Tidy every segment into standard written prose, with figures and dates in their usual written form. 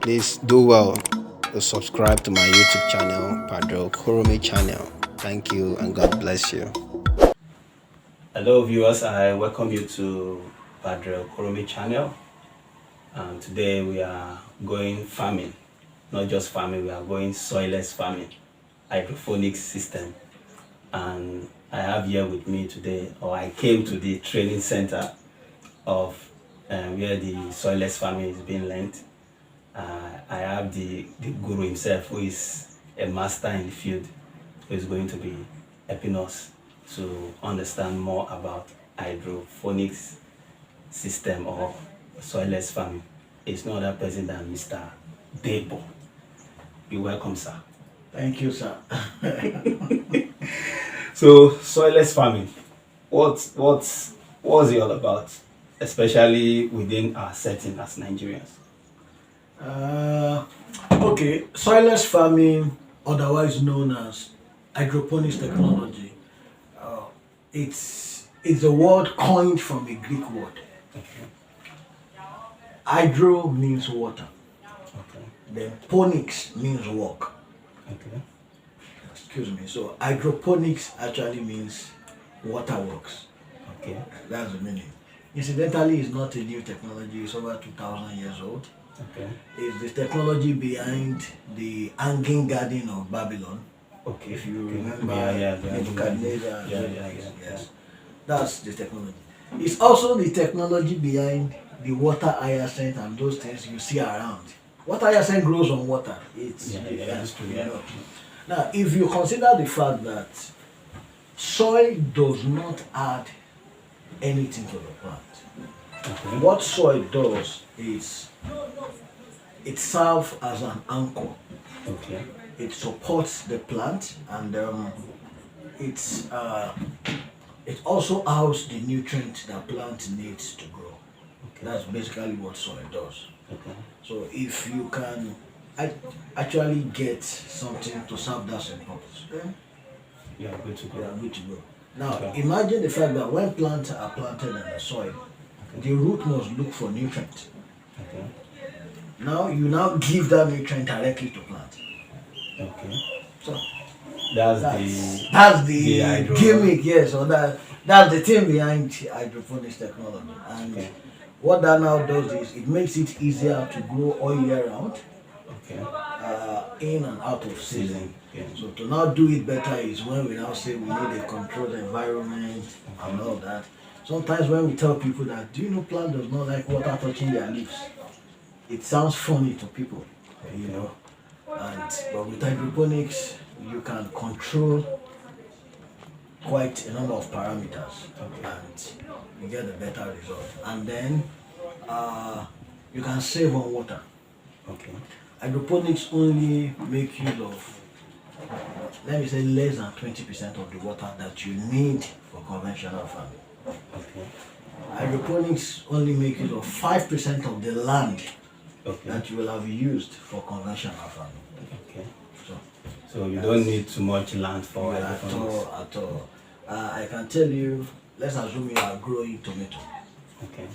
Please do well to subscribe to my YouTube channel, Padro Kurumi channel. Thank you and God bless you. Hello viewers, I welcome you to Padro Kurumi channel. And today we are going farming. Not just farming, we are going soilless farming, hydroponics system. And I have here with me today, or I came to the training center of where the soilless farming is being learned. I have the guru himself, who is a master in the field, who is going to be helping us to understand more about hydroponics system or soilless farming. It's no other person than Mr. Adebowale. You're welcome, sir. Thank you, sir. So, soilless farming, what's it all about, especially within our setting as Nigerians? Okay, soilless farming, otherwise known as hydroponics technology, it's a word coined from a Greek word. Okay. Hydro means water. Okay. Then ponics means work. Okay. Excuse me. So hydroponics actually means waterworks. Okay. That's the meaning. Incidentally, it's not a new technology. It's over 2,000 years old. Okay. It's the technology behind the hanging garden of Babylon. Okay. If you remember, Nebuchadnezzar. Yes. That's the technology. It's also the technology behind the water hyacinth and those things you see around. Water hyacinth grows on water. That's true. You know. Now, if you consider the fact that soil does not add anything to the plant, Okay. what soil does is it serves as an anchor. Okay. It supports the plant, and it also houses the nutrient that plant needs to grow. Okay. That's basically what soil does. Okay. So if you can actually get something to serve that same purpose, then Yeah, good to you go. are good to go. Now, Okay. imagine the fact that when plants are planted in the soil, the root must look for nutrient. Okay. Now, you now give that nutrient directly to plant. Okay. So That's the hydro. gimmick, yes, or that's the thing behind hydroponics technology. And Okay. what that now does is it makes it easier to grow all year round, Okay. in and out of season. Yeah. So to now do it better is when we now say we need a controlled environment and all that. Sometimes when we tell people that, do you know plant does not like water touching their leaves? It sounds funny to people, you know. But with hydroponics, you can control quite a number of parameters, and you get a better result. And then you can save on water. Okay. Hydroponics only make use of, let me say, less than 20% of the water that you need for conventional farming. Okay. Hydroponics only make use of 5% of the land Okay. that you will have used for conventional farming. Okay. So So you don't need too much land for at hydroponics. all, at all. I can tell you, let's assume you are growing tomato Okay.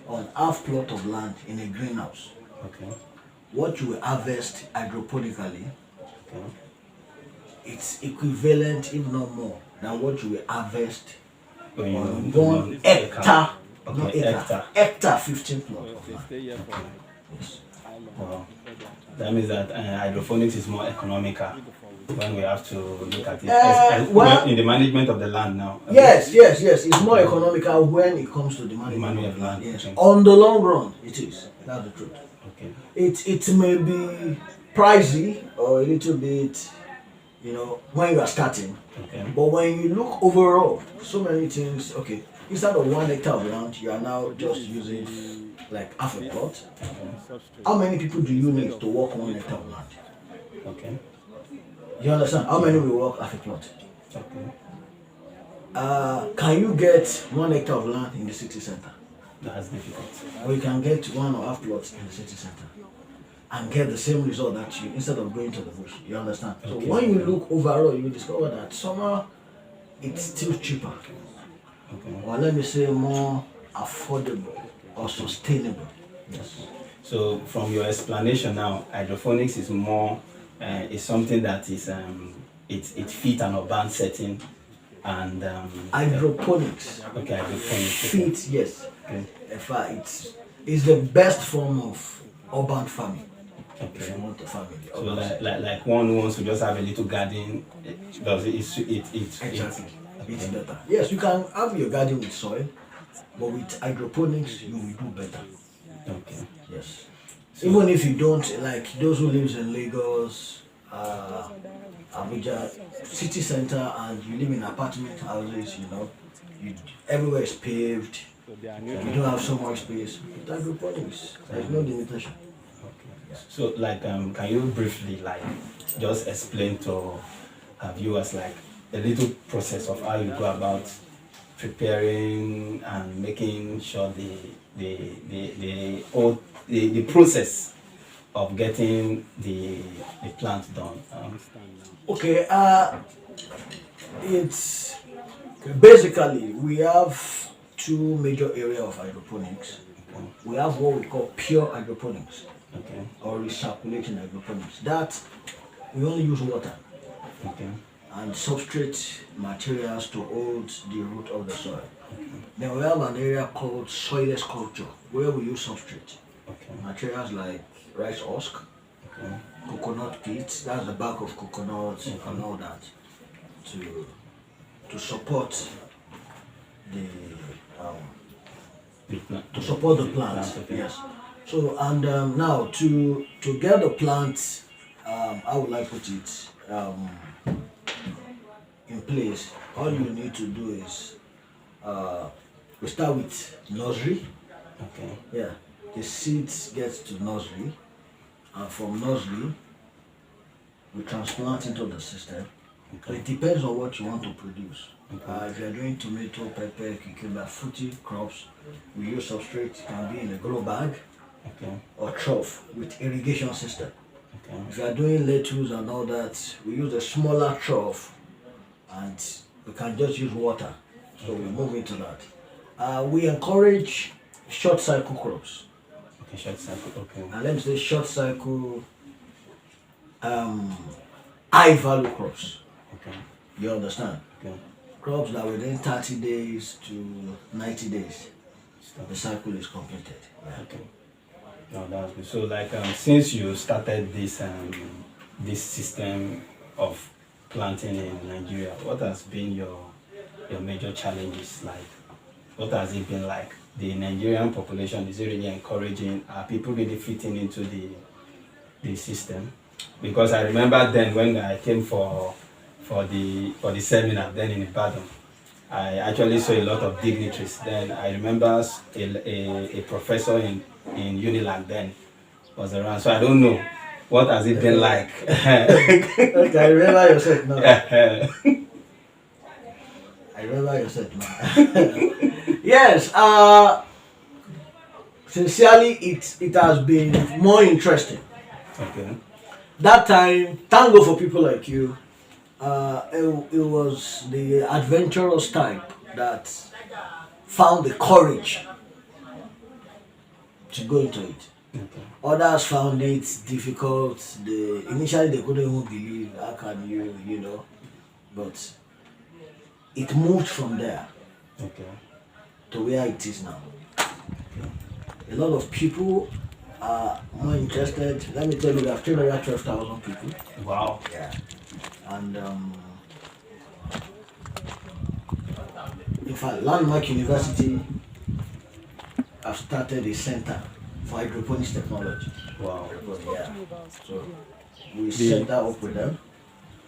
on half plot of land in a greenhouse. Okay. What you will harvest hydroponically, Okay. it's equivalent, if not more, than what you will harvest When on you 1 hectare, Okay, not acre, hectare. hectare 15 plot of land. Yes. Wow. That means that hydroponics is more economical when we have to look at it well, in the management of the land now. Yes. It's more economical when it comes to the management of land. Yes. Okay. On the long run, it is. That's the truth. Okay. It may be pricey or a little bit, you know, when you are starting. Okay. But when you look overall, so many things. Okay, instead of 1 hectare of land, you are now just using like half a plot. How many people do you need to work 1 hectare of land? Okay. You understand? How many will work half a plot? Okay. Can you get 1 hectare of land in the city center? That's difficult. Or you can get 1.5 plots in the city center and get the same result that you, instead of going to the bush. You understand? So Okay. when you look overall, you discover that somehow it's still cheaper. Okay. Or let me say more affordable or sustainable. Yes. So from your explanation now, hydroponics is more is something that is it fit an urban setting and Hydroponics. okay, hydroponics. Fit, yes. Okay. In fact, it's the best form of urban farming. If Okay. you want a family. So like one who wants to just have a little garden, does it Exactly. It's okay. better. Yes, you can have your garden with soil, but with hydroponics you will do better. Okay. Yes. So, Even if you don't, like those who lives in Lagos, Abuja, city center, and you live in apartment houses, you, everywhere is paved. You don't have so much space. With hydroponics, there's no limitation. okay. So like can you briefly like just explain to viewers like a little process of how you go about preparing and making sure the process of getting the plant done. Okay, it's basically we have two major areas of hydroponics. We have what we call pure hydroponics Okay. or recirculating hydroponics. That we only use water Okay. and substrate materials to hold the root of the soil. Then we have an area called soilless culture where we use substrate Okay. materials like rice husk, Okay. coconut pits, that's the bark of coconut and all that, to support the the plant. Okay. Yes. So and now to get the plant, how would I put it, in place, all you need to do is we start with nursery. Okay. Yeah, the seeds get to nursery, and from nursery we transplant into the system. So it depends on what you want to produce. If you are doing tomato, pepper, cucumber, fruity crops, we use substrate. It can be in a grow bag Okay. or trough with irrigation system. Okay. If you are doing lettuce and all that, we use a smaller trough and we can just use water. So we move into that. We encourage short cycle crops. Okay. Short cycle. Okay. And let me say short cycle, high value crops. Okay. You understand? Okay. Crops that within 30 days to 90 days, the cycle is completed. Yeah. Okay. No, that's good. So like since you started this system of planting in Nigeria, what has been your major challenges like? What has it been like? The Nigerian population, is it really encouraging? Are people really fitting into the system? Because I remember then when I came for the seminar then in Ibadan, I actually saw a lot of dignitaries. Then I remember a professor in Unilag then was around. So I don't know what has it been like. Okay, I remember your set now. I remember your set now. Yes, sincerely, it has been more interesting. Okay. That time, thank God for people like you. It was the adventurous type that found the courage to go into it. Okay. Others found it difficult. Initially they couldn't even believe, how can you, but it moved from there Okay. to where it is now. A lot of people are more interested. Let me tell you, we have trained over 12,000 people. Wow. Yeah. And in fact, Landmark University have started a center for hydroponics technology. Wow. Yeah. So we set that up with them.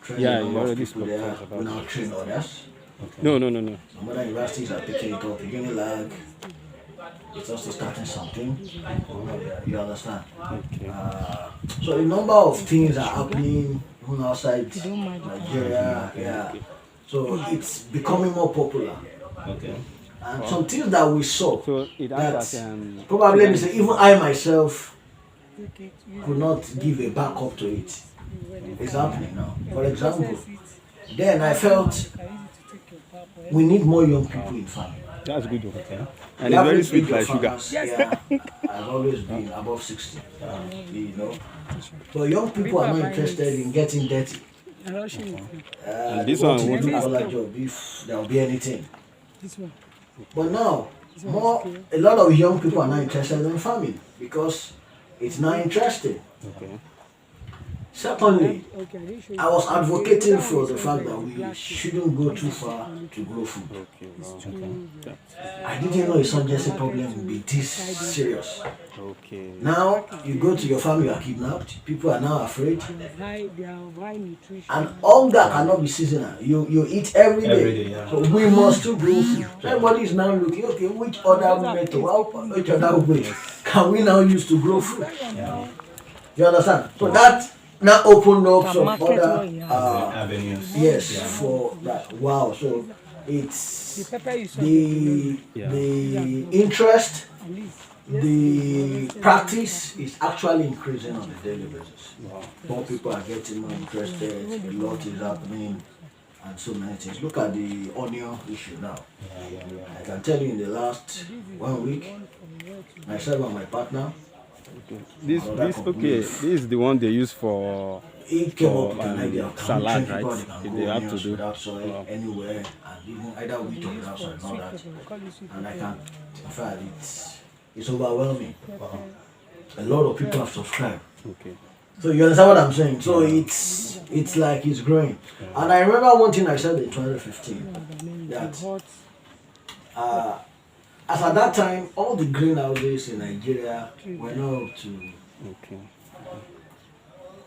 Train a number of people there. We now train others. Okay. No. Some other universities are picking it up. Unilag, it's also starting something. You understand? Okay. So a number of things are happening even outside Nigeria. Yeah. So it's becoming more popular. Okay. And some things that we saw So it that has that probably let me say even I myself could not give a backup to it. It's happening now. For example, then I felt we need more young people in farming. That's good. Okay. And The it's very average sweet age like of sugar. farmers, yeah, has always been above 60. You know, but young people are not interested in getting dirty. And They this want one, to what do is collar job if there will be anything. But now, a lot of young people are not interested in farming because it's not interesting. okay? Secondly, I was advocating for the fact that we shouldn't go too far to grow food. Okay, wow. Okay. I didn't know a insurgency problem would be this serious. Okay. Now, you go to your farm, you are kidnapped, people are now afraid, and hunger cannot be seasonal. You eat every day. yeah. So we must still grow food. Everybody is now looking, okay, which other method, which other way can we now use to grow food? Yeah. You understand? So that now opened up some other Avenues. yes for that. Wow. So it's the interest, the practice is actually increasing on a daily basis. More people are getting more interested, a lot is happening, and so many things. Look at the onion issue now. I can tell you in the last 1 week, myself and my partner, This this is the one they use for he came up with an idea of salad, salad, right? right? They have to do. Without soil anywhere, and even either wheat or without soil, not that. And I can't. In fact, it's overwhelming. A lot of people have subscribed. Okay. So you understand what I'm saying? So it's like it's growing. And I remember one thing I said in 2015 that as at that time, all the greenhouses in Nigeria were not up to, Okay.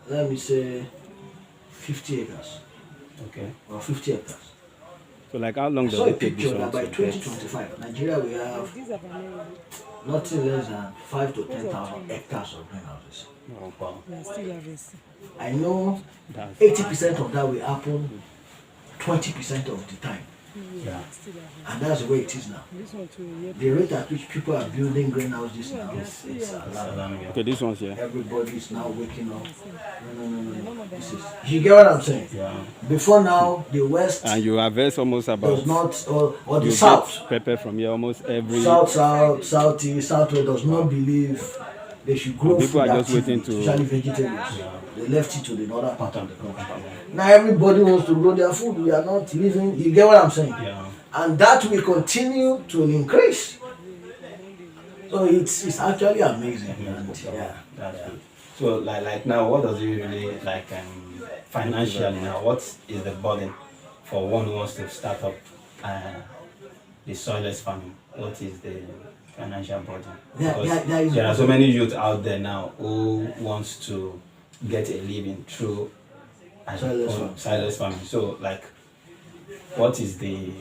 let me say, 50 acres Okay. or 50 hectares. So like how long I does saw a it take this picture one that by to get? 2025, Nigeria will have nothing less than 5 to 10,000 hectares of greenhouses. Oh, wow. I know That's 80% of that will happen 20% of the time. Yeah. And that's the way it is now. The rate at which people are building greenhouses now, it's alarming. okay. This one's here. Everybody is now waking up. No. This is, you get what I'm saying? Yeah. Before now, the West And you harvest almost about. does not, or the You South, get pepper from here almost every. Southeast, Southwest does not believe they should grow People food are just actively, waiting to- especially vegetables. They left it to the northern part of the country. Now everybody wants to grow their food. We are not living. You get what I'm saying? Yeah. And that will continue to increase. So it's actually amazing. And yeah. That's good. So like now, what does it really like financially now? What is the burden for one who wants to start up the soilless farming? What is the financial burden? Because there are so many youth out there now who wants to get a living through soilless farming. So like, what is the?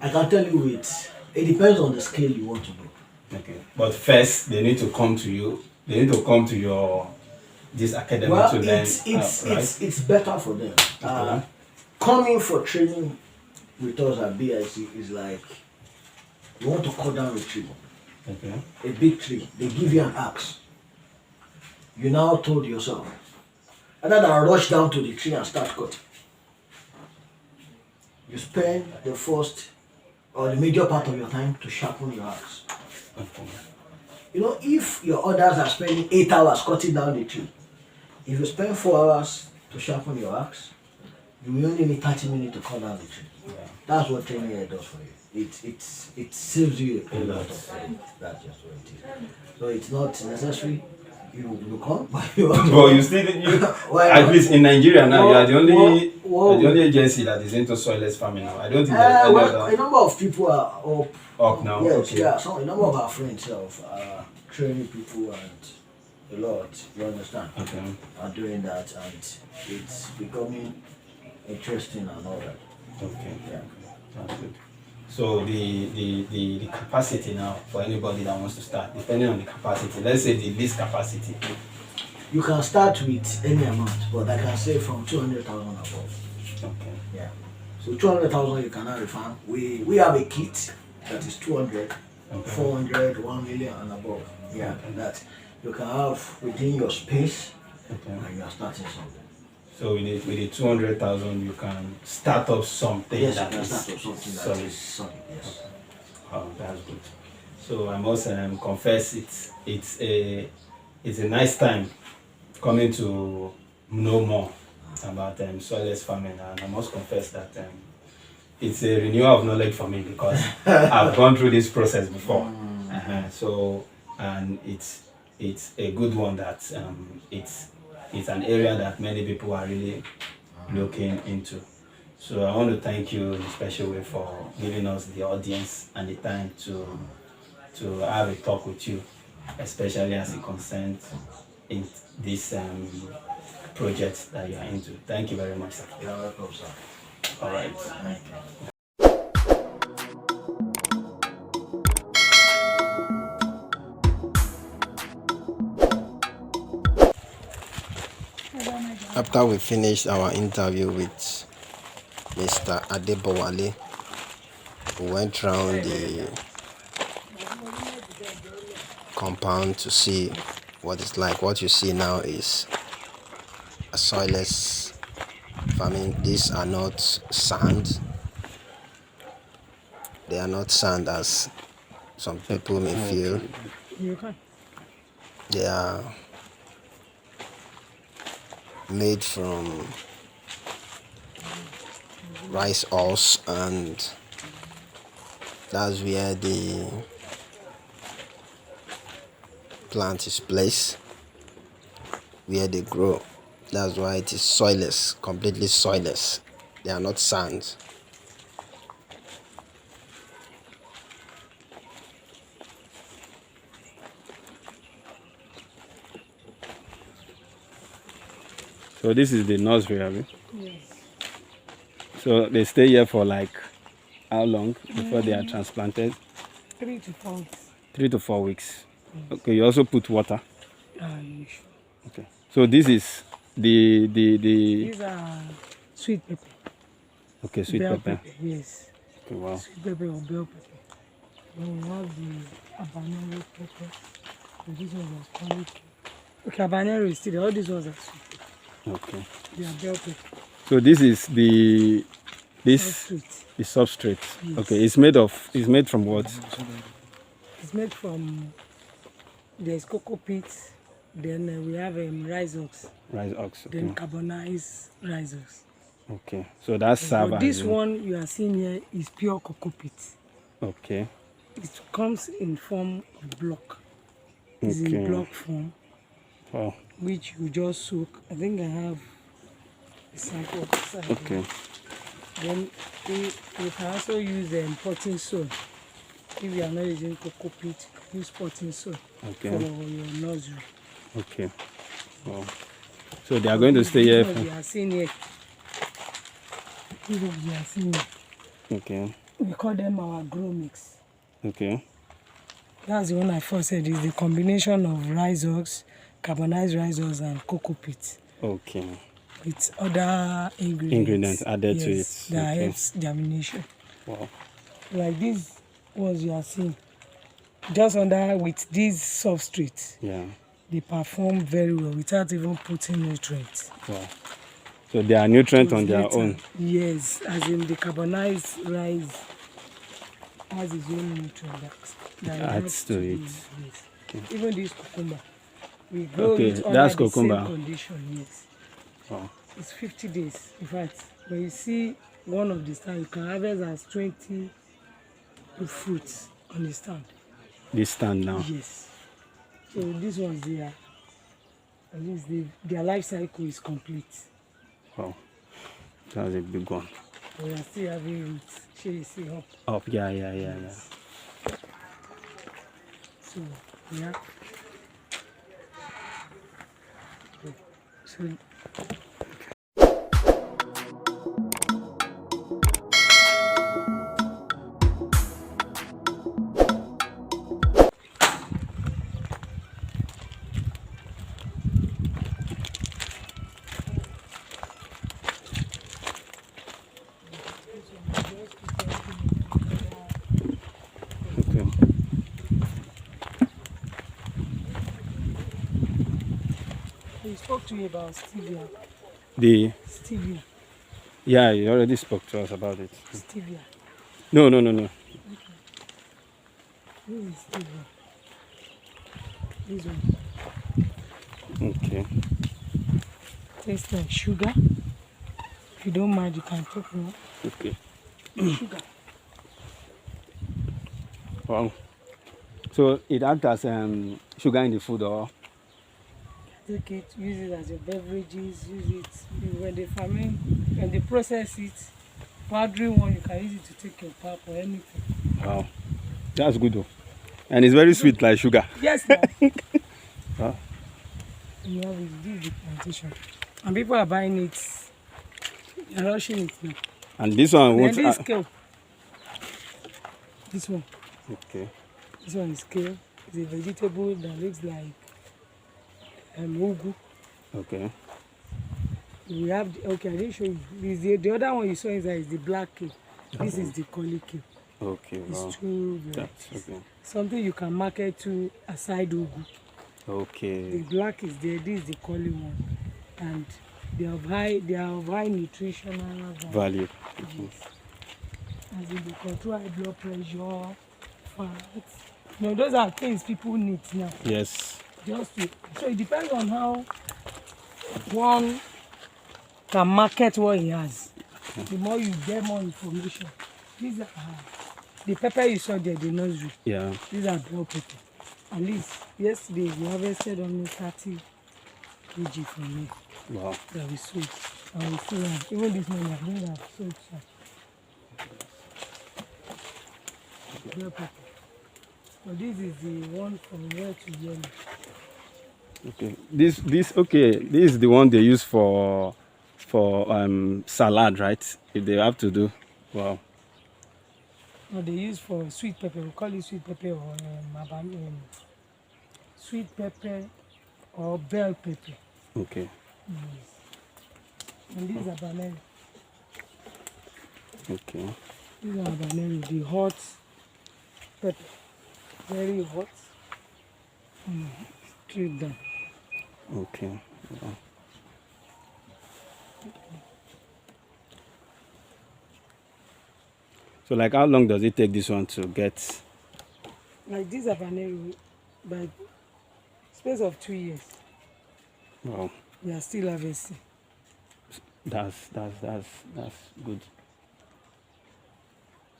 I can tell you it depends on the scale you want to do. Okay, but first they need to come to you. They need to come to your this academy Well, to learn. it's better for them. Coming for training with us at BIC is like you want to cut down a tree, Okay. a big tree. They give you an axe. You now told yourself, rather than rush down to the tree and start cutting, you spend the first or the major part of your time to sharpen your axe. Okay. You know, if your others are spending 8 hours cutting down the tree, if you spend 4 hours to sharpen your axe, you will only need 30 minutes to cut down the tree. Yeah. That's what training here does for you. It saves you a lot of headache. That's just what it is. So it's not necessary. You come, but you want to. Well, you still at least in Nigeria now, you are the only you're the only agency that is into soilless farming now. I don't think there's any other a number of people are up now. Yes, Okay. yeah. So a number of our friends are training people and a lot. You understand? Okay. Are doing that, and it's becoming interesting and all that. Okay. Yeah. That's good. So the capacity now for anybody that wants to start, depending on the capacity, let's say the least capacity. You can start with any amount, but I can say from 200,000 above. Okay. Yeah. So 200,000 you cannot refund. We have a kit that is 200, Okay. 400, 1 million and above. Yeah, that you can have within your space, Okay. and you are starting something. So with the 200,000, you can start up something. Yes, that you can is start up something that solid. is solid. Yes. Oh, that's good. So I must confess, it's a nice time coming to know more about soilless farming, and I must confess that it's a renewal of knowledge for me because I've gone through this process before. So, and it's a good one that it's an area that many people are really looking into. So I want to thank you in a special way for giving us the audience and the time to have a talk with you, especially as it concerns in this project that you are into. Thank you very much, sir. You're welcome, sir. All right. Thank you. After we finished our interview with Mr. Adebowale, we went round the compound to see what it's like. What you see now is a soilless farming. These are not sand. They are not sand as some people may feel. They are made from rice hulls, and that's where the plant is placed, where they grow. That's why it is soilless, completely soilless. They are not sand. So this is the nursery, Abby? Yes. So they stay here for like how long before they are transplanted? 3 to 4 weeks. 3 to 4 weeks. Okay, you also put water. You should. Okay. So this is the These are sweet pepper. okay, sweet Bell pepper. Yes. Okay, wow. Sweet pepper or bell pepper. Then we have the habanero pepper. So these ones are called. Okay, habanero is still. All these ones are sweet pepper. Okay. They are bell pepper. So this is the Substrate. the substrate. Yes. Okay, it's made from what? It's made from. There's cocoa peat. Then we have rice ox. Rice ox. Okay. Then carbonized rice ox. Okay. So that's served. But this one you are seeing here is pure cocoa peat. Okay. It comes in form of block. It's Okay. in block form, Wow. which you just soak. I think I have a sample of this side. Okay. Then you can also use potting soil. If you are not using cocoa peat, you can use potting soil Okay. for your nursery. Okay. Wow. So they are going to stay here. This one you are seeing here. This one you are seeing here. Okay. We call them our grow mix. Okay. That's the one I first said is the combination of rice ox, carbonized rice ox, and cocoa peat Okay. with other Ingredients added to yes, it. that Okay. helps germination. Wow. Like these ones you are seeing, just under with these substrates, Yeah. they perform very well without even putting nutrients. Wow. So they are nutrient on their Later, own. yes, as in the carbonized rice has its own nutrient that Adds helps to it. Yes. Even this cucumber, we grow Okay, it under that's the cucumber. same condition. Yes, Wow. it's 50 days. In fact, when you see one of the stand, you can harvest as 20 fruits on the stand. This stand now. Yes. So these ones they are, at least their life cycle is complete. Wow. That's a big one. We are still having roots. Shall you see up? Oh, yeah. So yeah. So Okay. we spoke to you about stevia. The Stevia. yeah, you already spoke to us about it. Stevia. No. This is stevia. This one Okay. tastes like sugar. If you don't mind, you can take one. Okay. Sugar. Wow. So it acts as sugar in the food, or Take it, use it as your beverages, use it when they ferment, when they process it. Powdering one, you can use it to take your pap or anything. wow, that's good though, and it's very sweet like sugar. Yes, now. Wow. You have it, this is the plantation. And people are buying it, they're rushing it now. And this one Then won't. this kale. This one. Okay. This one is kale. It's a vegetable that looks like ugu. Okay. We have okay, I didn't show you. This the other one you saw inside is the black kale. This is the curly kale. Okay. Wow. It's two That's varieties. okay. Something you can market to aside ugu. The Okay. black is there, this is the curly one. And they are of high nutritional value. Value. Yes. As in they control high blood pressure, fat. You know, those are things people need now. Yes. Just to, so it depends on how one can market what he has. The more you get more information. These are the pepper you saw there, the nursery. Yeah. These are bell pepper. At least yesterday we harvested almost 30 kg from here Wow. that we sold. And we still have, even this morning I don't have sold some. Bell pepper. So this is the one from red to yellow. Okay. This okay. This is the one they use for salad, right? If they have to do. Wow. No, they use for sweet pepper. We call it sweet pepper or sweet pepper or bell pepper. Okay. And these are banana. Okay. These are banana, the hot pepper. Very hot. Straight down. Okay. Wow. So like how long does it take this one to get? Like these are banana by space of 2 years. Wow. We are still harvesting. That's good.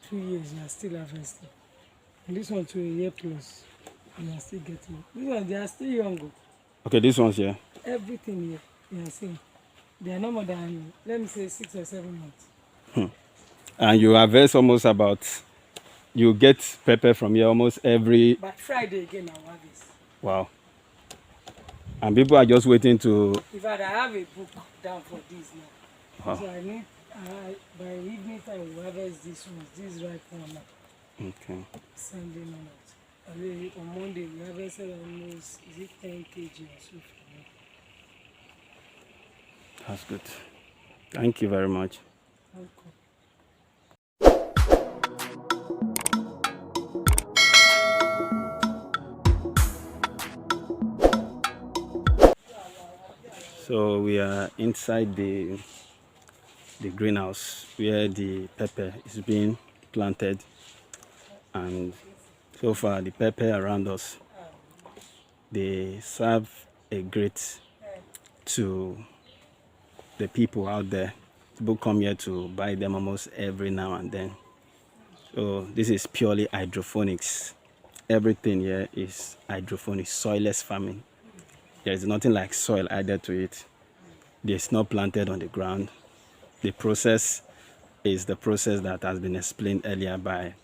2 years we are still harvesting. And this one to a year plus. We are still getting. These ones they are still young. Okay, this one's here. Everything here we are seeing. They are no more than, let me say, 6 or 7 months. And you harvest almost about, you get pepper from here almost every. But Friday again I will harvest. Wow. And people are just waiting to. In fact, I have a book down for this now. Wow. So I need, by evening time, we harvest this one. This right one now. Okay. Sunday night. And then on Monday, we harvested almost, is it 10 kg or so for me. That's good. Thank you very much. Okay. So we are inside the greenhouse where the pepper is being planted, and so far the pepper around us, they serve a great to the people out there. People come here to buy them almost every now and then. So this is purely hydroponics. Everything here is hydroponics, soilless farming. There is nothing like soil added to it. It's not planted on the ground. The process is the process that has been explained earlier by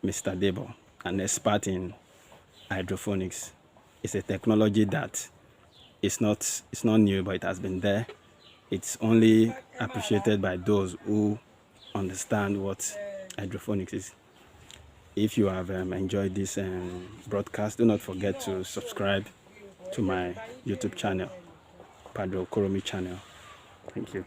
Mr. Adebowale, an expert in hydroponics. It's a technology that it's not new, but it has been there. It's only appreciated by those who understand what hydroponics is. If you have enjoyed this broadcast, do not forget to subscribe to my YouTube channel, Padro Koromi channel. Thank you.